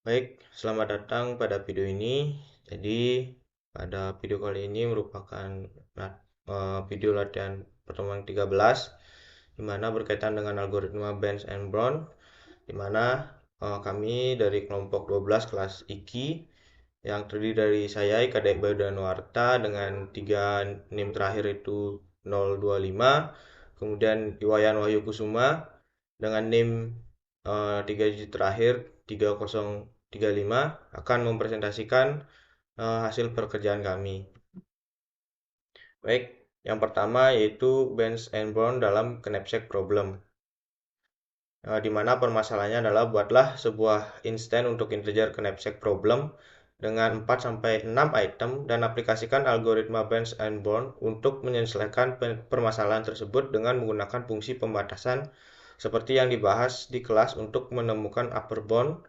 Baik, selamat datang pada video ini. Jadi, pada video kali ini merupakan video latihan pertemuan 13, di mana berkaitan dengan algoritma Benz and Brown, di mana kami dari kelompok 12 kelas IKI yang terdiri dari saya, Ika Bayu Danuarta, dengan 3 NIM terakhir itu 025, kemudian Iwayan Wahyu Kusuma dengan NIM 3 digit terakhir 3035 akan mempresentasikan hasil pekerjaan kami. Baik, yang pertama yaitu Benz and Brown dalam Knapsack Problem. Di mana permasalahannya adalah buatlah sebuah instance untuk integer Knapsack Problem dengan 4-6 item dan aplikasikan algoritma Benz and Brown untuk menyelesaikan permasalahan tersebut dengan menggunakan fungsi pembatasan seperti yang dibahas di kelas untuk menemukan upper bound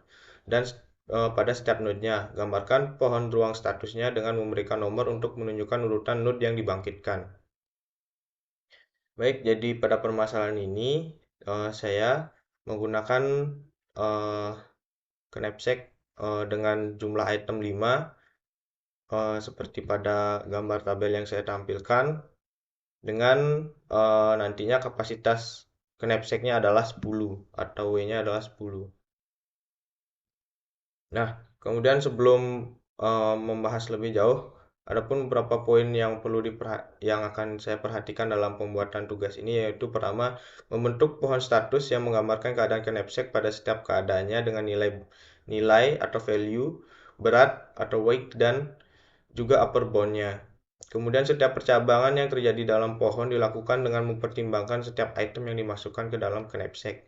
dan pada setiap node-nya. Gambarkan pohon ruang statusnya dengan memberikan nomor untuk menunjukkan urutan node yang dibangkitkan. Baik, jadi pada permasalahan ini saya menggunakan uh, knapsack dengan jumlah item 5 seperti pada gambar tabel yang saya tampilkan dengan nantinya kapasitas knapsacknya adalah 10 atau W-nya adalah 10. Nah, kemudian sebelum membahas lebih jauh, ada pun beberapa poin yang yang akan saya perhatikan dalam pembuatan tugas ini, yaitu pertama, membentuk pohon status yang menggambarkan keadaan knapsack pada setiap keadaannya dengan nilai atau value, berat atau weight, dan juga upper bound-nya. Kemudian setiap percabangan yang terjadi dalam pohon dilakukan dengan mempertimbangkan setiap item yang dimasukkan ke dalam knapsack.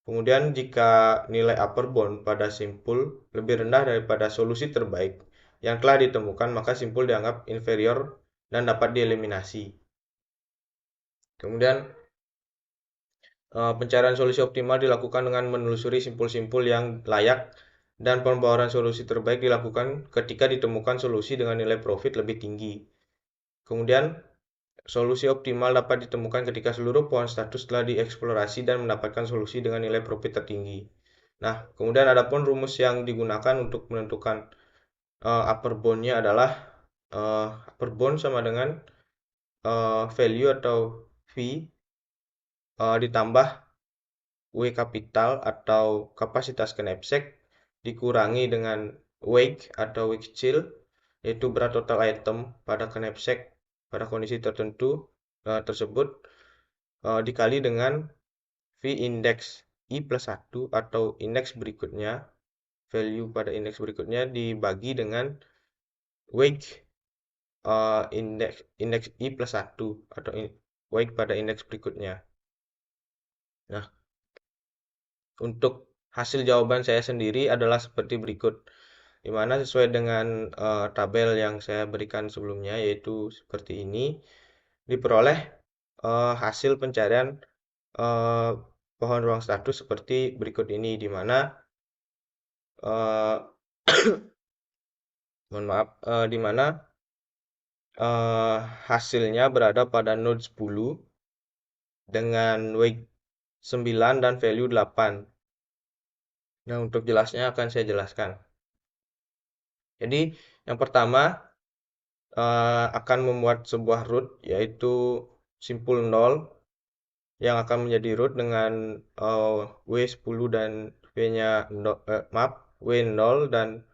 Kemudian jika nilai upper bound pada simpul lebih rendah daripada solusi terbaik yang telah ditemukan, maka simpul dianggap inferior dan dapat dieliminasi. Kemudian pencarian solusi optimal dilakukan dengan menelusuri simpul-simpul yang layak dan pembawaran solusi terbaik dilakukan ketika ditemukan solusi dengan nilai profit lebih tinggi. Kemudian solusi optimal dapat ditemukan ketika seluruh pohon status telah dieksplorasi dan mendapatkan solusi dengan nilai profit tertinggi. Nah, kemudian ada pun rumus yang digunakan untuk menentukan upper bound-nya adalah upper bound sama dengan value atau V ditambah W kapital atau kapasitas knapsack dikurangi dengan weight atau weight kecil, yaitu berat total item pada knapsack pada kondisi tertentu tersebut dikali dengan V indeks I plus 1 atau indeks berikutnya, value pada indeks berikutnya dibagi dengan weight indeks I plus 1 atau weight pada indeks berikutnya. Nah, untuk hasil jawaban saya sendiri adalah seperti berikut, di mana sesuai dengan tabel yang saya berikan sebelumnya, yaitu seperti ini, diperoleh hasil pencarian pohon ruang status seperti berikut ini, di mana mohon maaf, di mana hasilnya berada pada node 10 dengan weight 9 dan value 8. Nah, untuk jelasnya akan saya jelaskan. Jadi, yang pertama akan membuat sebuah root, yaitu simpul 0 yang akan menjadi root dengan W10 dan V-nya W0 dan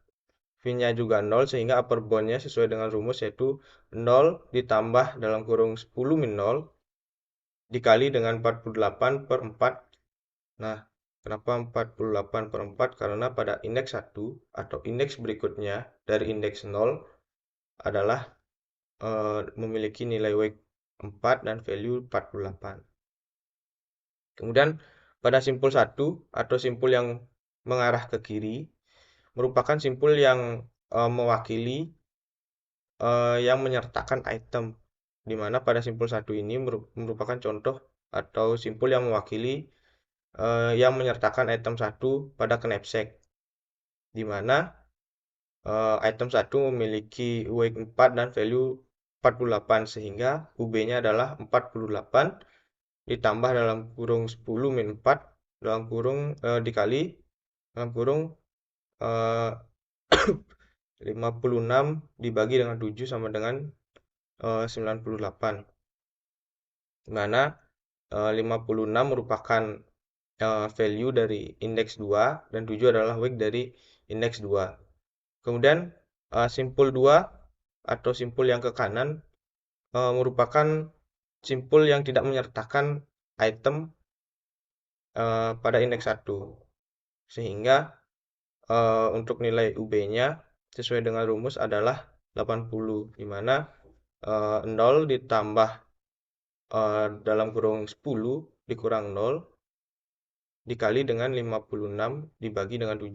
V-nya juga 0, sehingga upper bound-nya sesuai dengan rumus yaitu 0 ditambah dalam kurung 10 min 0 dikali dengan 48 per 4. Nah, kenapa 48 per 4? Karena pada indeks 1 atau indeks berikutnya dari indeks 0 adalah memiliki nilai weight 4 dan value 48. Kemudian pada simpul 1 atau simpul yang mengarah ke kiri merupakan simpul yang mewakili yang menyertakan item, di mana pada simpul 1 ini merupakan contoh atau simpul yang mewakili yang menyertakan item 1 pada knapsack, di mana item 1 memiliki weight 4 dan value 48, sehingga UB-nya adalah 48 ditambah dalam kurung 10 min 4 dalam kurung dikali dalam kurung eh, 56 dibagi dengan 7 sama dengan 98. Di mana 56 merupakan value dari indeks 2 dan 7 adalah weight dari indeks 2. Kemudian simpul 2 atau simpul yang ke kanan merupakan simpul yang tidak menyertakan item pada indeks 1. Sehingga untuk nilai UB-nya sesuai dengan rumus adalah 80, di mana 0 ditambah dalam kurung 10 dikurang 0 dikali dengan 56 dibagi dengan 7,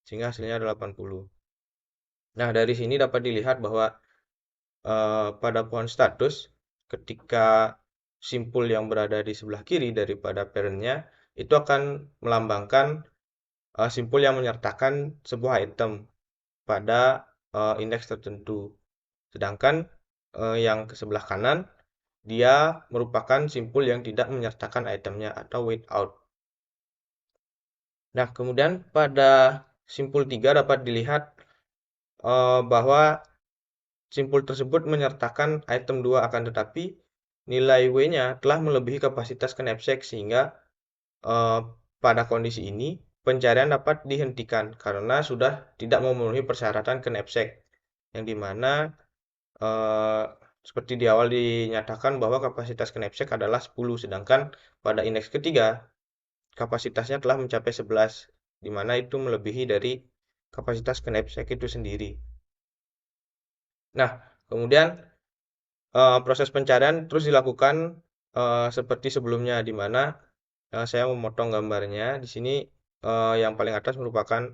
sehingga hasilnya adalah 80. Nah, dari sini dapat dilihat bahwa pada pohon status, ketika simpul yang berada di sebelah kiri daripada parent-nya itu akan melambangkan simpul yang menyertakan sebuah item pada indeks tertentu. Sedangkan yang ke sebelah kanan dia merupakan simpul yang tidak menyertakan itemnya atau wait out. Nah, kemudian pada simpul 3 dapat dilihat bahwa simpul tersebut menyertakan item 2 akan tetapi nilai W-nya telah melebihi kapasitas knapsack sehingga eh, pada kondisi ini pencarian dapat dihentikan karena sudah tidak memenuhi persyaratan knapsack yang dimana eh, seperti di awal dinyatakan bahwa kapasitas knapsack adalah 10 sedangkan pada indeks ketiga kapasitasnya telah mencapai 11 di mana itu melebihi dari kapasitas knapsack itu sendiri. Nah, kemudian proses pencarian terus dilakukan seperti sebelumnya, di mana saya memotong gambarnya. Di sini yang paling atas merupakan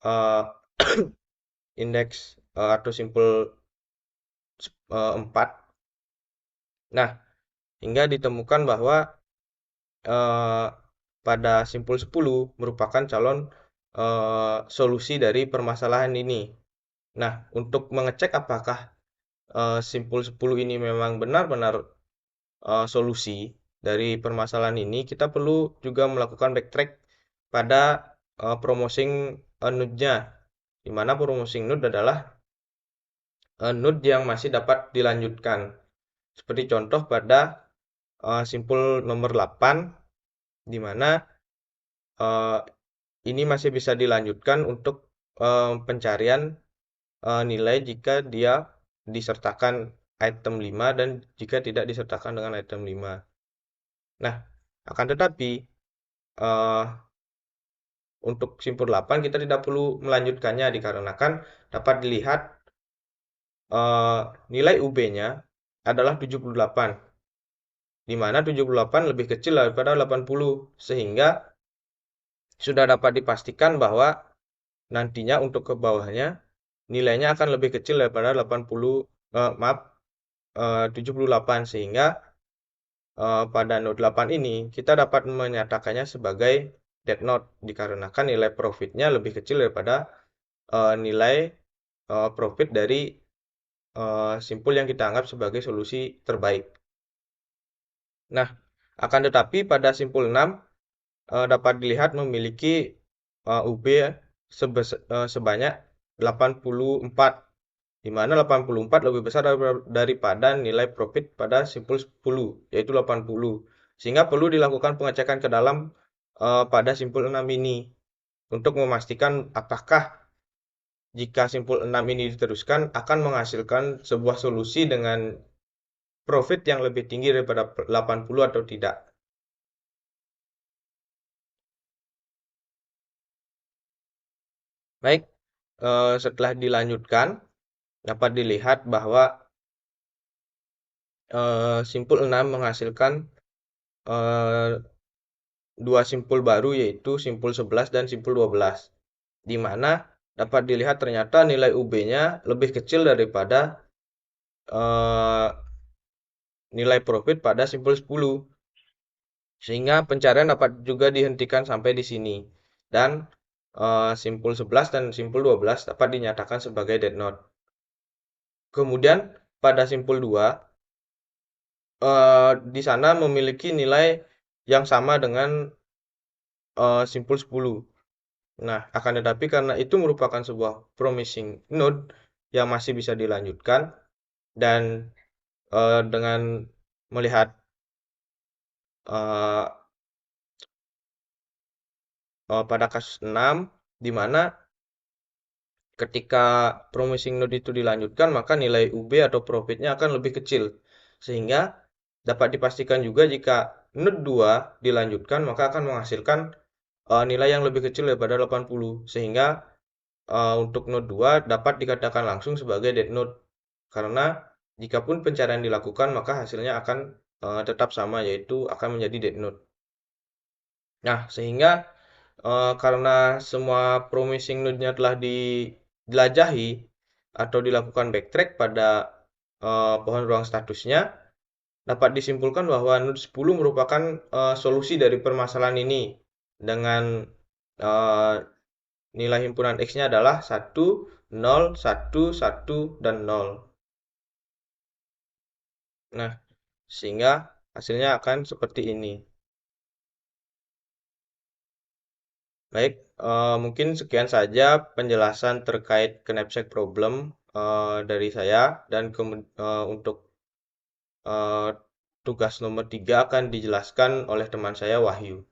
eh, indeks atau simpul 4. Nah, hingga ditemukan bahwa eh, pada simpul 10 merupakan calon solusi dari permasalahan ini. Nah, untuk mengecek apakah simpul 10 ini memang benar-benar solusi dari permasalahan ini, kita perlu juga melakukan backtrack pada promosing node-nya, di mana promosing node adalah node yang masih dapat dilanjutkan. Seperti contoh pada simpul nomor 8, di mana eh, ini masih bisa dilanjutkan untuk pencarian nilai jika dia disertakan item 5 dan jika tidak disertakan dengan item 5. Nah, akan tetapi eh, untuk simpul 8 kita tidak perlu melanjutkannya dikarenakan dapat dilihat eh, nilai UB-nya adalah 78, di mana 78 lebih kecil daripada 80 sehingga sudah dapat dipastikan bahwa nantinya untuk ke bawahnya nilainya akan lebih kecil daripada 80 maaf 78 sehingga pada node 8 ini kita dapat menyatakannya sebagai dead node dikarenakan nilai profitnya lebih kecil daripada nilai profit dari simpul yang kita anggap sebagai solusi terbaik. Nah, akan tetapi pada simpul 6 dapat dilihat memiliki UB sebanyak 84, di mana 84 lebih besar daripada nilai profit pada simpul 10, yaitu 80. Sehingga perlu dilakukan pengecekan ke dalam pada simpul 6 ini untuk memastikan apakah jika simpul 6 ini diteruskan akan menghasilkan sebuah solusi dengan profit yang lebih tinggi daripada 80 atau tidak. Baik, setelah dilanjutkan dapat dilihat bahwa simpul 6 menghasilkan eh, dua simpul baru yaitu simpul 11 dan simpul 12. Di mana dapat dilihat ternyata nilai UB-nya lebih kecil daripada eh, nilai profit pada simpul 10. Sehingga pencarian dapat juga dihentikan sampai di sini. Dan simpul 11 dan simpul 12 dapat dinyatakan sebagai dead node. Kemudian pada simpul 2 di sana memiliki nilai yang sama dengan simpul 10. Nah, akan tetapi karena itu merupakan sebuah promising node yang masih bisa dilanjutkan dan dengan melihat eh, pada kasus 6 di mana ketika promising node itu dilanjutkan maka nilai UB atau profitnya akan lebih kecil. Sehingga dapat dipastikan juga jika node 2 dilanjutkan maka akan menghasilkan nilai yang lebih kecil daripada 80. Sehingga untuk node 2 dapat dikatakan langsung sebagai dead node. Karena jikapun pencarian dilakukan maka hasilnya akan tetap sama yaitu akan menjadi dead node. Nah, sehingga karena semua promising node-nya telah dijelajahi atau dilakukan backtrack pada pohon ruang statusnya, dapat disimpulkan bahwa node 10 merupakan solusi dari permasalahan ini dengan eh, nilai himpunan X-nya adalah 1, 0, 1, 1, dan 0. Nah, sehingga hasilnya akan seperti ini. Baik, mungkin sekian saja penjelasan terkait knapsack problem dari saya dan untuk eh, tugas nomor 3 akan dijelaskan oleh teman saya Wahyu.